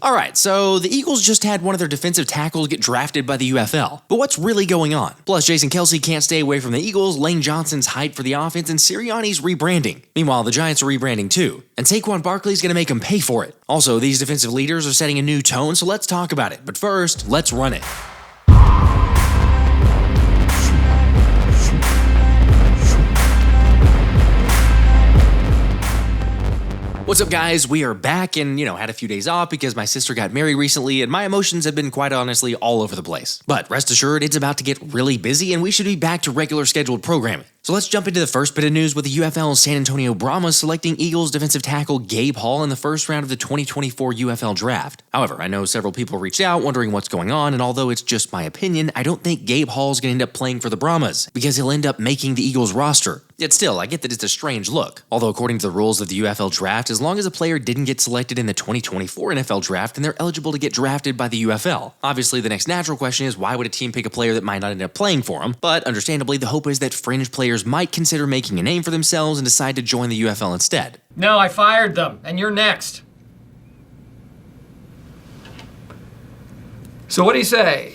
Alright, so the Eagles just had one of their defensive tackles get drafted by the UFL. But what's really going on? Plus, Jason Kelce can't stay away from the Eagles, Lane Johnson's hyped for the offense, and Sirianni's rebranding. Meanwhile, the Giants are rebranding too. And Saquon Barkley's gonna make them pay for it. Also, these defensive leaders are setting a new tone, so let's talk about it. But first, let's run it. What's up, guys? We are back and, had a few days off because my sister got married recently and my emotions have been quite honestly all over the place. But rest assured, it's about to get really busy and we should be back to regular scheduled programming. So let's jump into the first bit of news with the UFL San Antonio Brahmas selecting Eagles defensive tackle Gabe Hall in the first round of the 2024 UFL Draft. However, I know several people reached out wondering what's going on, and although it's just my opinion, I don't think Gabe Hall is going to end up playing for the Brahmas because he'll end up making the Eagles roster. Yet still, I get that it's a strange look. Although according to the rules of the UFL Draft, as long as a player didn't get selected in the 2024 NFL Draft, then they're eligible to get drafted by the UFL. Obviously, the next natural question is why would a team pick a player that might not end up playing for them? But understandably, the hope is that fringe players might consider making a name for themselves and decide to join the UFL instead. No, I fired them, and you're next. So what do you say?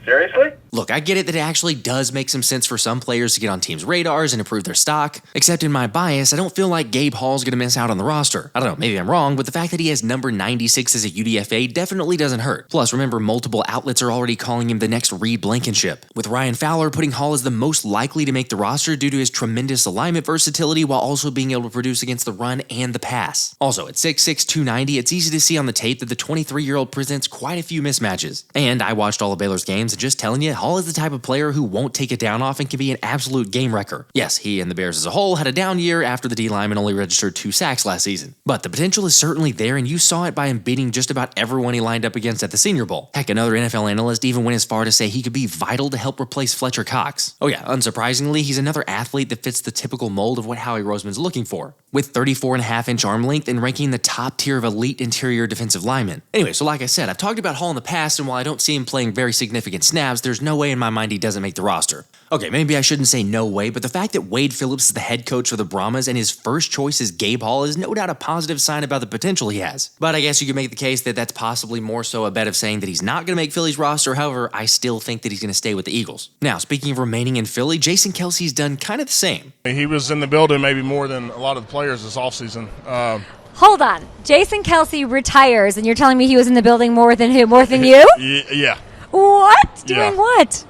Seriously? Look, I get it that it actually does make some sense for some players to get on teams' radars and improve their stock, except in my bias, I don't feel like Gabe Hall's gonna miss out on the roster. I don't know, maybe I'm wrong, but the fact that he has number 96 as a UDFA definitely doesn't hurt. Plus, remember, multiple outlets are already calling him the next Reed Blankenship, with Ryan Fowler putting Hall as the most likely to make the roster due to his tremendous alignment versatility while also being able to produce against the run and the pass. Also, at 6'6", 290, it's easy to see on the tape that the 23-year-old presents quite a few mismatches. And I watched all of Baylor's games, and just telling you, Hall is the type of player who won't take a down off and can be an absolute game wrecker. Yes, he and the Bears as a whole had a down year after the D-lineman only registered 2 sacks last season. But the potential is certainly there, and you saw it by him beating just about everyone he lined up against at the Senior Bowl. Heck, another NFL analyst even went as far to say he could be vital to help replace Fletcher Cox. Oh yeah, unsurprisingly, he's another athlete that fits the typical mold of what Howie Roseman's looking for, with 34.5-inch arm length and ranking in the top tier of elite interior defensive linemen. Anyway, so like I said, I've talked about Hall in the past, and while I don't see him playing very significant snaps, there's no way in my mind he doesn't make the roster. Okay, maybe I shouldn't say no way, but the fact that Wade Phillips is the head coach for the Brahmas and his first choice is Gabe Hall is no doubt a positive sign about the potential he has. But I guess you could make the case that that's possibly more so a bet of saying that he's not going to make Philly's roster. However, I still think that he's going to stay with the Eagles. Now, speaking of remaining in Philly, Jason Kelce's done kind of the same. He was in the building maybe more than a lot of the players this offseason. Hold on. Jason Kelce retires, and you're telling me he was in the building more than who? More than you? Yeah. What? Doing what?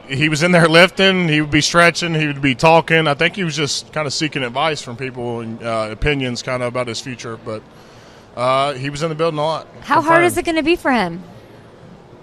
He was in there lifting. He would be stretching. He would be talking. I think he was just kind of seeking advice from people and opinions kind of about his future. But he was in the building a lot. How hard is it going to be for him?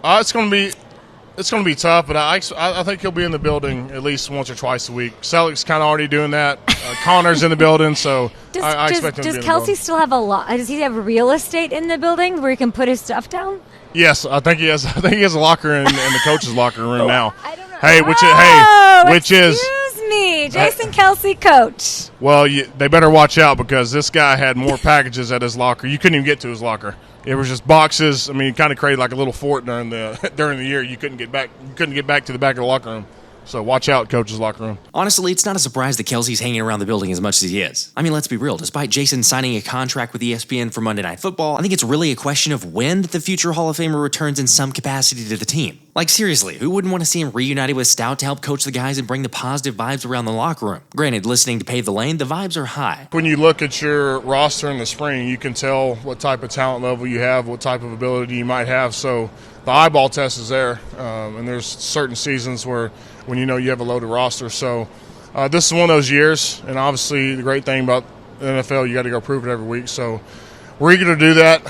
It's going to be tough, but I think he'll be in the building at least once or twice a week. Selleck's kind of already doing that. Connor's in the building, so I expect him to be in the building. Does Kelce still have does he have real estate in the building where he can put his stuff down? Yes, I think he has. I think he has a locker in the coach's locker room now. I don't know. Hey, Excuse me, Jason Kelce, coach. Well, they better watch out because this guy had more packages at his locker. You couldn't even get to his locker. It was just boxes. I mean, he kind of created like a little fort during the year. You couldn't get back. You couldn't get back to the back of the locker room. So watch out, coach's locker room. Honestly, it's not a surprise that Kelce's hanging around the building as much as he is. I mean, let's be real. Despite Jason signing a contract with ESPN for Monday Night Football, I think it's really a question of when the future Hall of Famer returns in some capacity to the team. Like, seriously, who wouldn't want to see him reunited with Stout to help coach the guys and bring the positive vibes around the locker room? Granted, listening to Pave the Lane, the vibes are high. When you look at your roster in the spring, you can tell what type of talent level you have, what type of ability you might have. So the eyeball test is there, and there's certain seasons when you know you have a loaded roster. So this is one of those years, and obviously the great thing about the NFL, you got to go prove it every week. So we're eager to do that,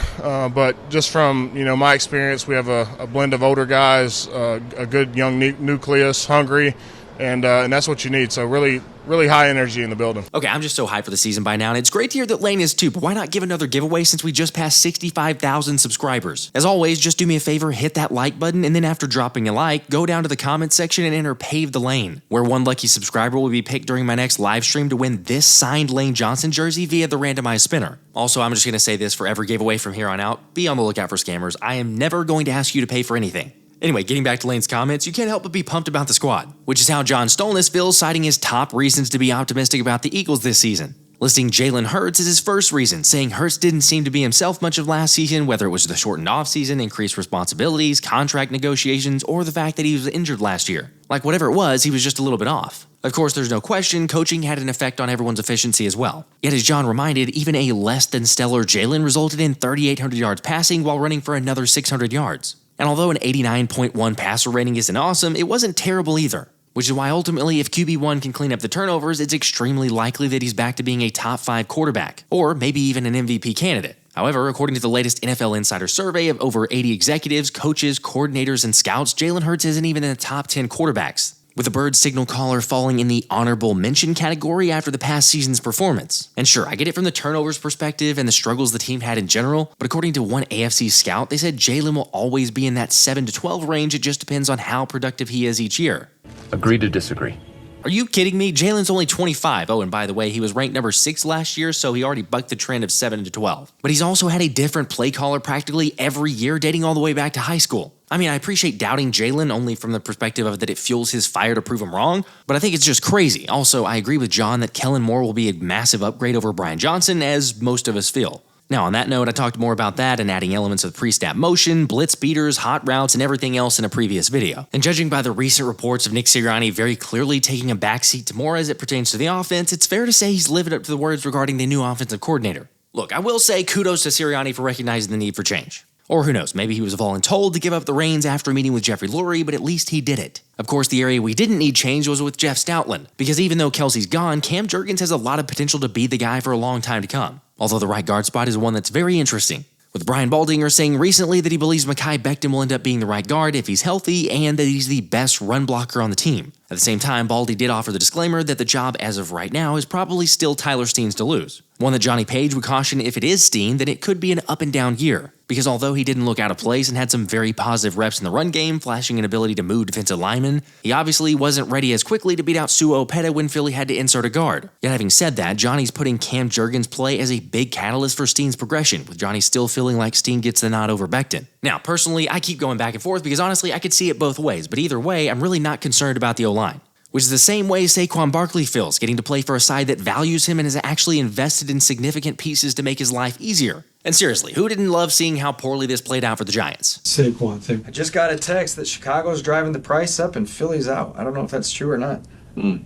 but just from my experience, we have a blend of older guys, a good young nucleus, hungry, and that's what you need. So really high energy in the building. Okay, I'm just so hyped for the season by now, and it's great to hear that Lane is too, but why not give another giveaway since we just passed 65,000 subscribers? As always, just do me a favor, hit that like button, and then after dropping a like, go down to the comments section and enter Pave the Lane, where one lucky subscriber will be picked during my next live stream to win this signed Lane Johnson jersey via the randomized spinner. Also, I'm just going to say this for every giveaway from here on out, be on the lookout for scammers. I am never going to ask you to pay for anything. Anyway, getting back to Lane's comments, you can't help but be pumped about the squad, which is how John Stolnis feels, citing his top reasons to be optimistic about the Eagles this season. listing Jalen Hurts as his first reason, saying Hurts didn't seem to be himself much of last season, whether it was the shortened offseason, increased responsibilities, contract negotiations, or the fact that he was injured last year. Like whatever it was, he was just a little bit off. Of course, there's no question, coaching had an effect on everyone's efficiency as well. Yet as John reminded, even a less than stellar Jalen resulted in 3,800 yards passing while running for another 600 yards. And although an 89.1 passer rating isn't awesome, it wasn't terrible either. Which is why ultimately, if QB1 can clean up the turnovers, it's extremely likely that he's back to being a top 5 quarterback, or maybe even an MVP candidate. However, according to the latest NFL Insider survey of over 80 executives, coaches, coordinators, and scouts, Jalen Hurts isn't even in the top 10 quarterbacks, with the Bird signal caller falling in the honorable mention category after the past season's performance. And sure, I get it from the turnovers perspective and the struggles the team had in general, but according to one AFC scout, they said Jalen will always be in that 7 to 12 range. It just depends on how productive he is each year. Agree to disagree. Are you kidding me? Jalen's only 25. Oh, and by the way, he was ranked number 6 last year, so he already bucked the trend of 7 to 12. But he's also had a different play caller practically every year, dating all the way back to high school. I mean, I appreciate doubting Jalen only from the perspective of that it fuels his fire to prove him wrong, but I think it's just crazy. Also, I agree with John that Kellen Moore will be a massive upgrade over Brian Johnson, as most of us feel. Now, on that note, I talked more about that and adding elements of pre-snap motion, blitz beaters, hot routes, and everything else in a previous video. And judging by the recent reports of Nick Sirianni very clearly taking a backseat to more as it pertains to the offense, it's fair to say he's living up to the words regarding the new offensive coordinator. Look, I will say kudos to Sirianni for recognizing the need for change. Or who knows, maybe he was voluntold to give up the reins after a meeting with Jeffrey Lurie, but at least he did it. Of course, the area we didn't need change was with Jeff Stoutland, because even though Kelce's gone, Cam Jurgens has a lot of potential to be the guy for a long time to come. Although the right guard spot is one that's very interesting, with Brian Baldinger saying recently that he believes Mekhi Becton will end up being the right guard if he's healthy and that he's the best run blocker on the team. At the same time, Baldy did offer the disclaimer that the job as of right now is probably still Tyler Steen's to lose. One that Johnny Page would caution if it is Steen, then it could be an up and down year. Because although he didn't look out of place and had some very positive reps in the run game, flashing an ability to move defensive linemen, he obviously wasn't ready as quickly to beat out Suo Opeta when Philly had to insert a guard. Yet having said that, Johnny's putting Cam Jurgens' play as a big catalyst for Steen's progression, with Johnny still feeling like Steen gets the nod over Becton. Now, personally, I keep going back and forth because honestly, I could see it both ways, but either way, I'm really not concerned about the O-line. Which is the same way Saquon Barkley feels, getting to play for a side that values him and has actually invested in significant pieces to make his life easier. And seriously, who didn't love seeing how poorly this played out for the Giants? Saquon thing. I just got a text that Chicago's driving the price up and Philly's out. I don't know if that's true or not. Did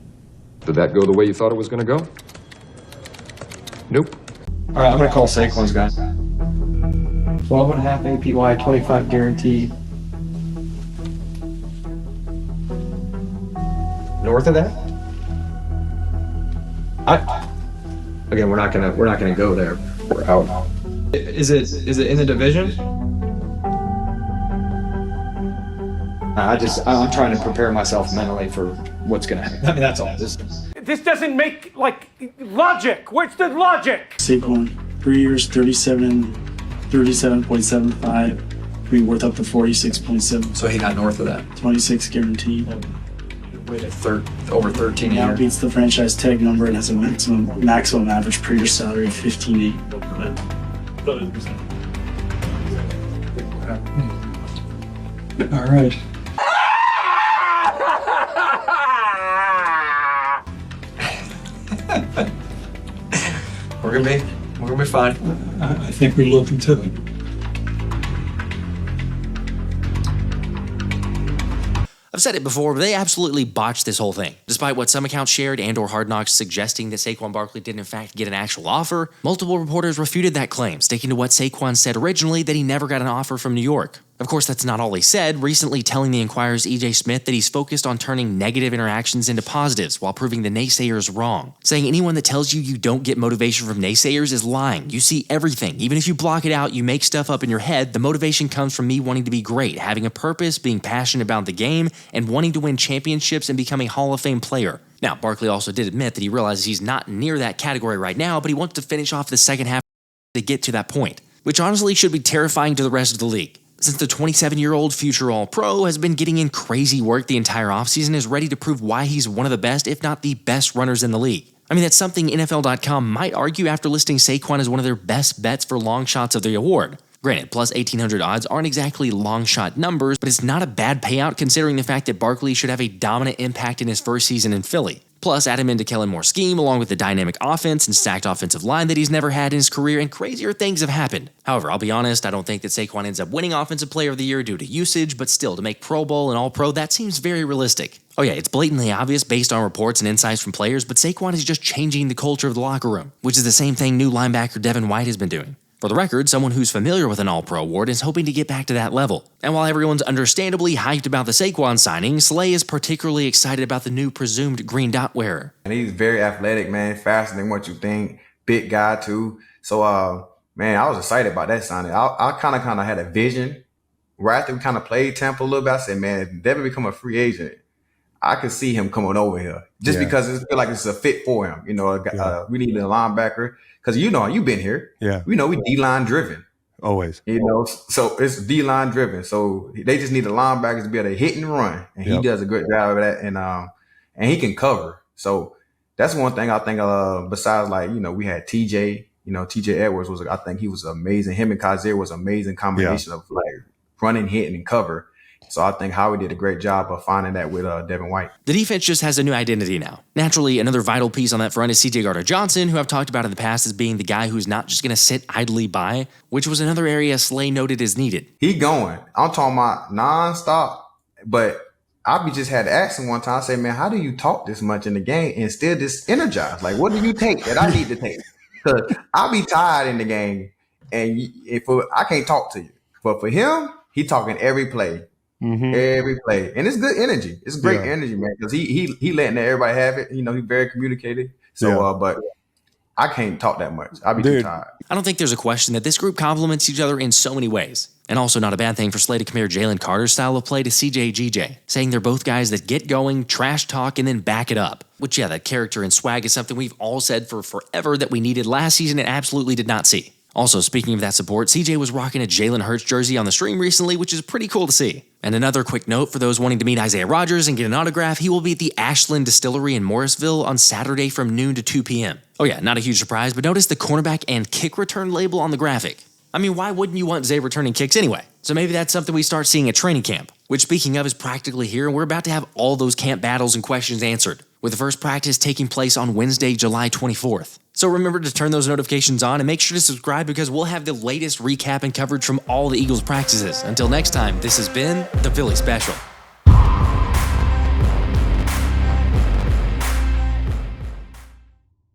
that go the way you thought it was going to go? Nope. All right, I'm going to call Saquon's guy. 12.5 APY, 25 guaranteed. North of that? Again, we're not gonna go there. We're out. Is it in the division? I'm trying to prepare myself mentally for what's gonna happen. I mean, that's all. This doesn't make logic. Where's the logic? Saquon, 3 years, 37.75. Be worth up to 46.7. So he got north of that. 26 guaranteed. Wait, over 13 a Now year. beats the franchise tag number and has a maximum average per year salary of $15,800. All right. We're gonna be fine. I think we looked into it. I've said it before, but they absolutely botched this whole thing. Despite what some accounts shared and or Hard Knocks suggesting that Saquon Barkley did in fact get an actual offer, multiple reporters refuted that claim, sticking to what Saquon said originally, that he never got an offer from New York. Of course, that's not all he said, recently telling the Enquirer's E.J. Smith that he's focused on turning negative interactions into positives while proving the naysayers wrong. Saying anyone that tells you you don't get motivation from naysayers is lying. You see everything. Even if you block it out, you make stuff up in your head, the motivation comes from me wanting to be great, having a purpose, being passionate about the game, and wanting to win championships and become a Hall of Fame player. Now, Barkley also did admit that he realizes he's not near that category right now, but he wants to finish off the second half to get to that point, which honestly should be terrifying to the rest of the league. Since the 27-year-old future All-Pro has been getting in crazy work the entire offseason, is ready to prove why he's one of the best, if not the best runners in the league. I mean, that's something NFL.com might argue after listing Saquon as one of their best bets for long shots of the award. Granted, plus 1,800 odds aren't exactly long shot numbers, but it's not a bad payout considering the fact that Barkley should have a dominant impact in his first season in Philly. Plus, add him into Kellen Moore's scheme, along with the dynamic offense and stacked offensive line that he's never had in his career, and crazier things have happened. However, I'll be honest, I don't think that Saquon ends up winning Offensive Player of the Year due to usage, but still, to make Pro Bowl and All-Pro, that seems very realistic. Oh yeah, it's blatantly obvious based on reports and insights from players, but Saquon is just changing the culture of the locker room, which is the same thing new linebacker Devin White has been doing. For the record, someone who's familiar with an All-Pro award is hoping to get back to that level. And while everyone's understandably hyped about the Saquon signing, Slay is particularly excited about the new presumed green dot wearer. And he's very athletic, man, faster than what you think, big guy too. So, man, I was excited about that signing. I kind of had a vision. Right after we kind of played Tampa a little bit, I said, man, if Devin become a free agent, I could see him coming over here just because it feel like it's a fit for him. You know, we need a linebacker because, you know, you've been here. Yeah. We know we D-line driven. Always. You know, so it's D-line driven. So they just need the linebackers to be able to hit and run. And he does a good job of that. And he can cover. So that's one thing I think, besides, like, you know, we had TJ, you know, TJ Edwards I think he was amazing. Him and Kaiser was an amazing combination of like running, hitting, and cover. So I think Howie did a great job of finding that with Devin White. The defense just has a new identity now. Naturally, another vital piece on that front is CJ Gardner-Johnson, who I've talked about in the past as being the guy who's not just going to sit idly by, which was another area Slay noted is needed. He going. I'm talking about nonstop, but I just had to ask him one time, I say, man, how do you talk this much in the game and still this energized? Like, what do you take that I need to take? Because I'll be tired in the game, and I can't talk to you. But for him, he talking every play. Mm-hmm. Every play, and it's good energy. It's great energy, man. Because he letting everybody have it. You know, he's very communicative. So, but I can't talk that much. I'll be too tired. I don't think there's a question that this group complements each other in so many ways. And also not a bad thing for Slay to compare Jalen Carter's style of play to CJGJ, saying they're both guys that get going, trash talk, and then back it up. Which, that character and swag is something we've all said for forever that we needed last season and absolutely did not see. Also, speaking of that support, CJ was rocking a Jalen Hurts jersey on the stream recently, which is pretty cool to see. And another quick note for those wanting to meet Isaiah Rodgers and get an autograph, he will be at the Ashland Distillery in Morrisville on Saturday from noon to 2 p.m. Oh yeah, not a huge surprise, but notice the cornerback and kick return label on the graphic. I mean, why wouldn't you want Zay returning kicks anyway? So maybe that's something we start seeing at training camp, which speaking of is practically here, and we're about to have all those camp battles and questions answered, with the first practice taking place on Wednesday, July 24th. So remember to turn those notifications on and make sure to subscribe because we'll have the latest recap and coverage from all the Eagles practices. Until next time, this has been the Philly Special.